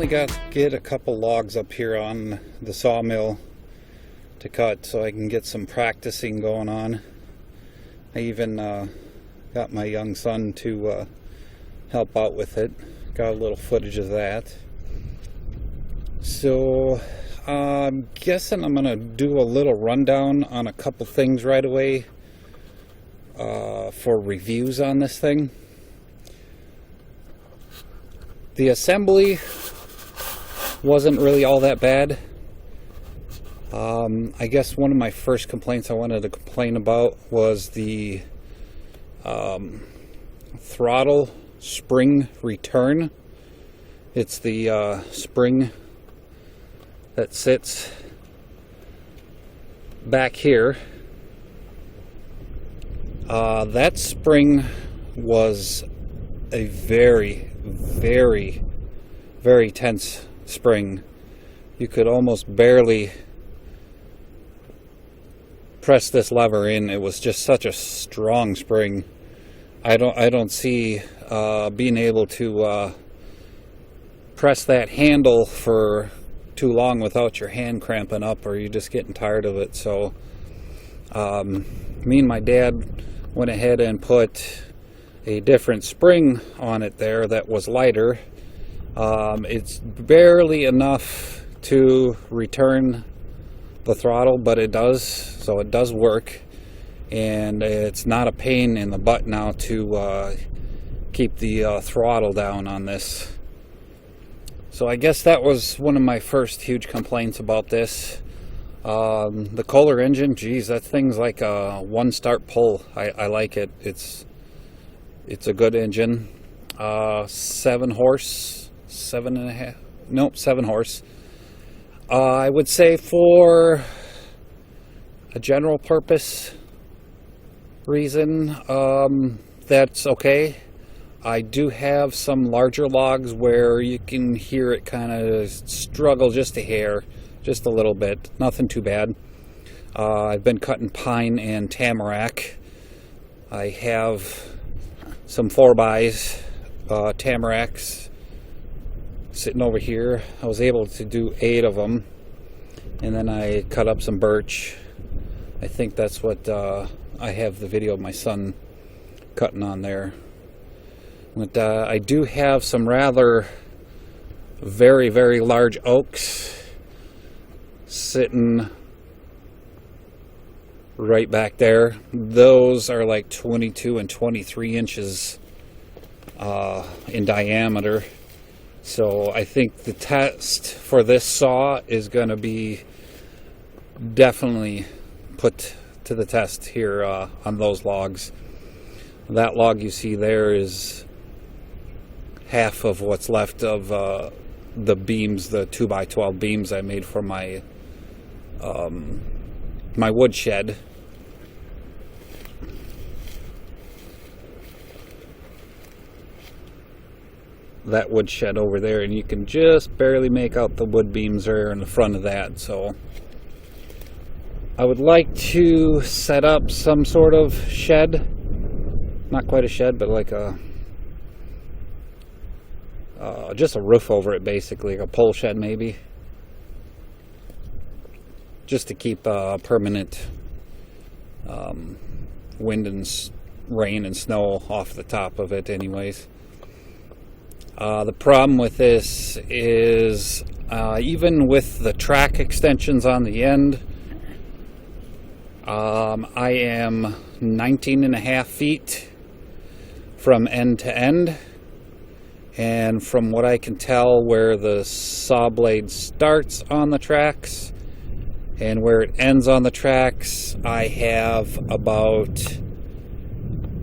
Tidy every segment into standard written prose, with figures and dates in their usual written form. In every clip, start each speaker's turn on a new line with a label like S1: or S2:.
S1: finally got to get a couple logs up here on the sawmill to cut so I can get some practicing going on. I even got my young son to help out with it. Got a little footage of that. So I'm guessing I'm gonna do a little rundown on a couple things right away for reviews on this thing. The assembly wasn't really all that bad. I guess one of my first complaints I wanted to complain about was the throttle spring return. It's the spring that sits back here. That spring was a very, very, very tense spring. You could almost barely press this lever in. It was just such a strong spring. I don't see being able to press that handle for too long without your hand cramping up, or you're just getting tired of it. So me and my dad went ahead and put a different spring on it there that was lighter. It's barely enough to return the throttle, but it does, so it does work, and it's not a pain in the butt now to keep the throttle down on this. So I guess that was one of my first huge complaints about this. The Kohler engine, geez, that thing's like a one-start pull. I like it. It's a good engine. 7 horse. I would say for a general purpose reason, that's okay. I do have some larger logs where you can hear it kind of struggle just a hair, just a little bit. Nothing too bad. I've been cutting pine and tamarack. I have some 4x tamaracks sitting over here. I was able to do 8 of them, and then I cut up some birch. I think that's what I have the video of my son cutting on there. But I do have some rather very, very large oaks sitting right back there. Those are like 22 and 23 inches in diameter. So I think the test for this saw is going to be definitely put to the test here on those logs. That log you see there is half of what's left of the beams, the 2x12 beams I made for my my wood shed. That wood shed over there, and you can just barely make out the wood beams there in the front of that. So I would like to set up some sort of shed, not quite a shed, but like a just a roof over it, basically, like a pole shed maybe, just to keep permanent wind and rain and snow off the top of it anyways. The problem with this is even with the track extensions on the end, I am 19.5 feet from end to end, and from what I can tell where the saw blade starts on the tracks and where it ends on the tracks, I have about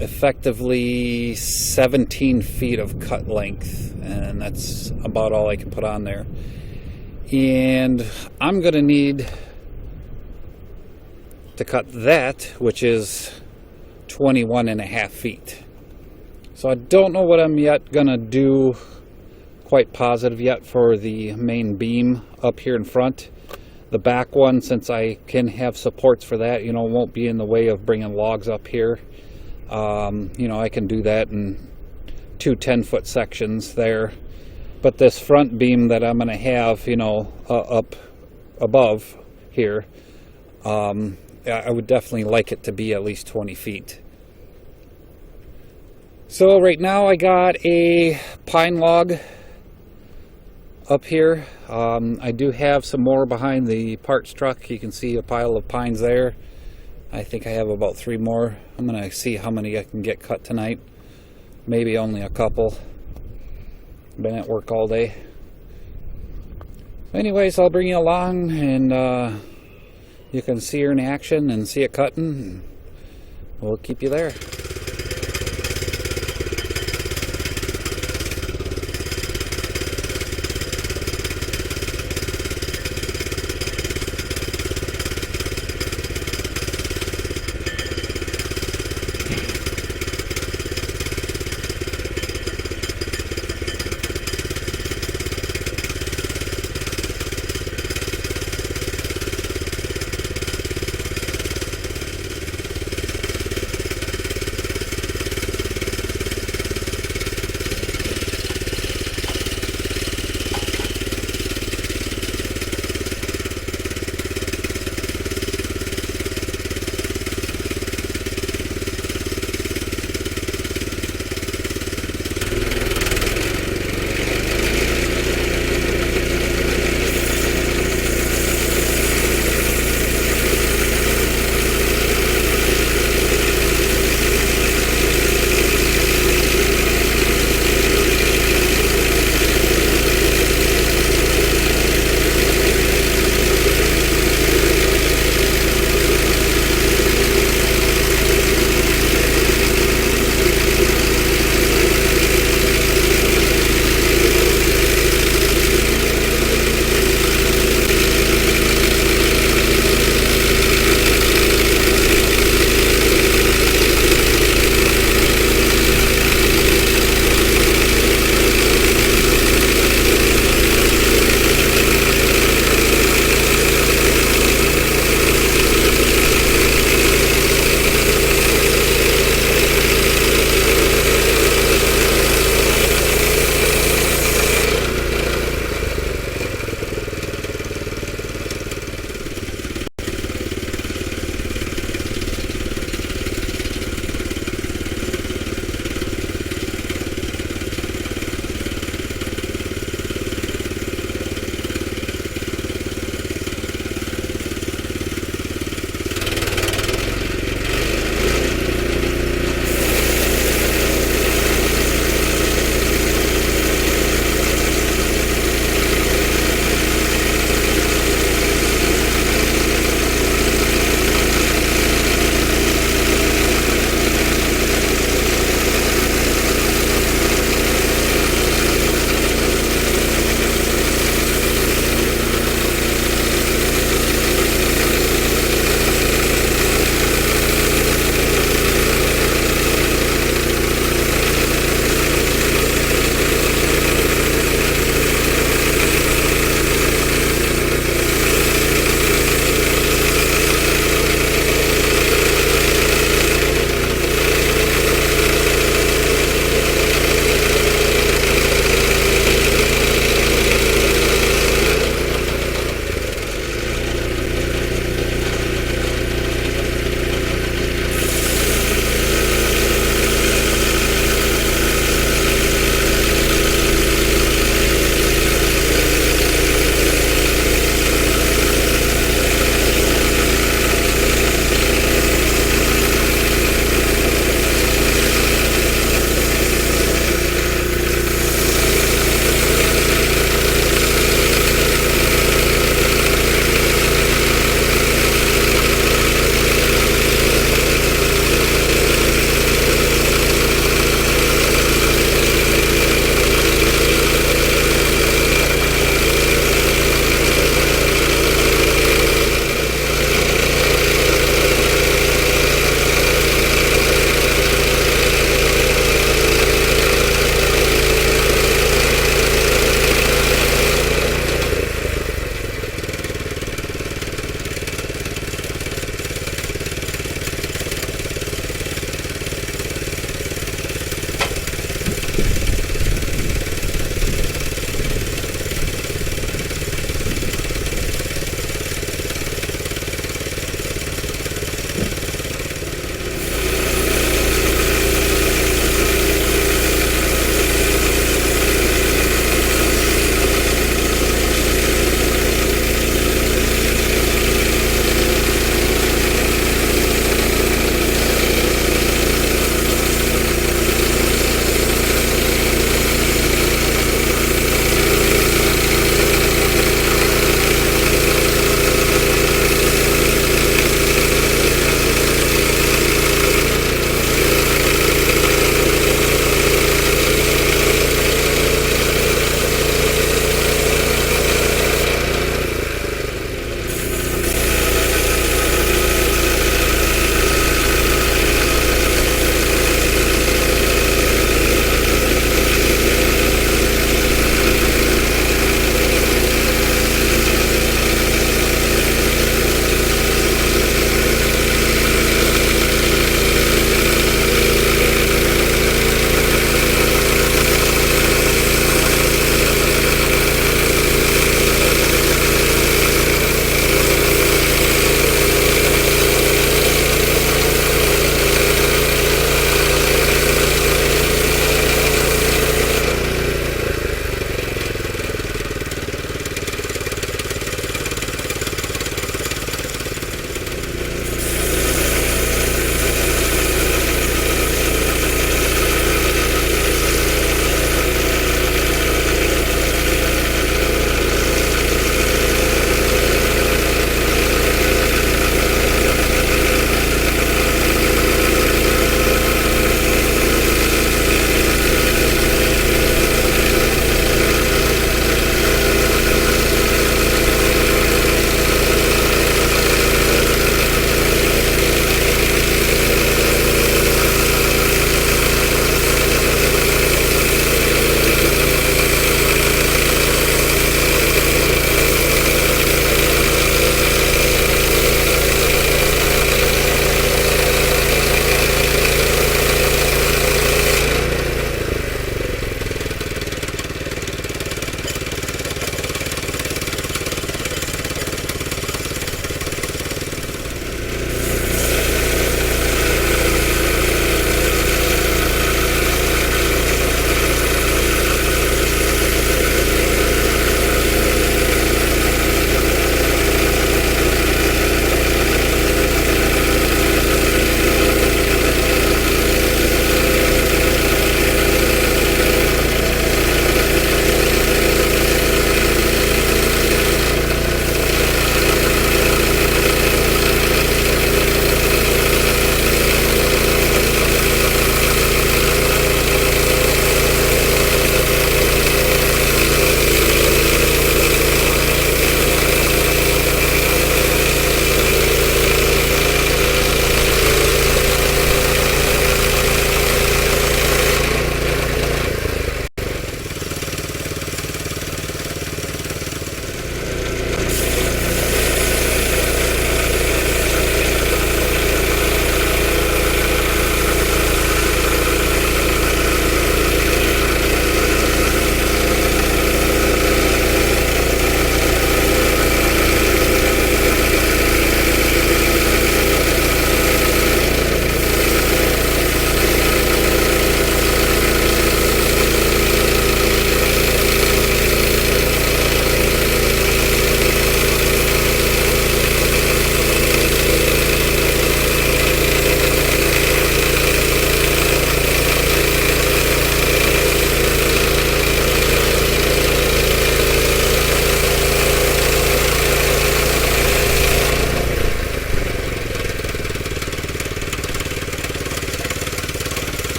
S1: effectively 17 feet of cut length, and that's about all I can put on there. And I'm gonna need to cut that, which is 21.5 feet. So I don't know what I'm yet gonna do quite positive yet for the main beam up here in front. The back one, since I can have supports for that, won't be in the way of bringing logs up here. I can do that in two 10-foot sections there. But this front beam that I'm going to have, you know, up above here, I would definitely like it to be at least 20 feet. So right now I got a pine log up here. I do have some more behind the parts truck. You can see a pile of pines there. I think I have about 3 more. I'm going to see how many I can get cut tonight. Maybe only a couple. Been at work all day. Anyways, I'll bring you along and you can see her in action and see it cutting. We'll keep you there.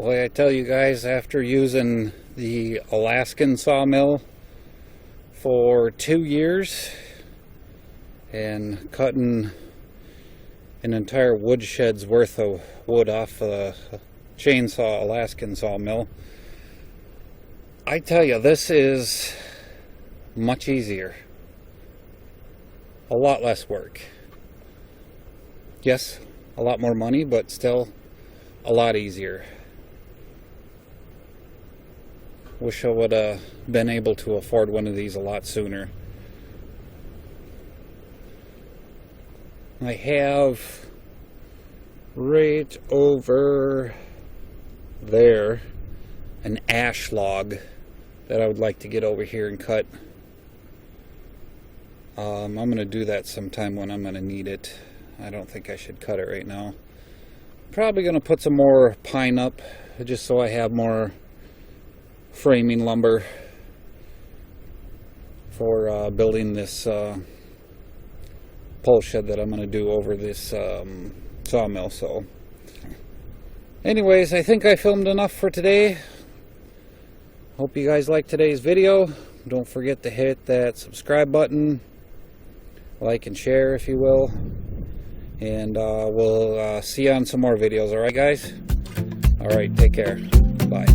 S1: Boy, I tell you guys, after using the Alaskan sawmill for 2 years and cutting an entire woodshed's worth of wood off a chainsaw Alaskan sawmill, I tell you, this is much easier. A lot less work. Yes, a lot more money, but still a lot easier. Wish I would have been able to afford one of these a lot sooner. I have right over there an ash log that I would like to get over here and cut. I'm going to do that sometime when I'm going to need it. I don't think I should cut it right now. Probably going to put some more pine up just so I have more framing lumber for building this pole shed that I'm going to do over this sawmill. So anyways, I think I filmed enough for today. Hope you guys liked today's video. Don't forget to hit that subscribe button, like and share if you will, and we'll see you on some more videos. Alright guys? Alright, take care. Bye.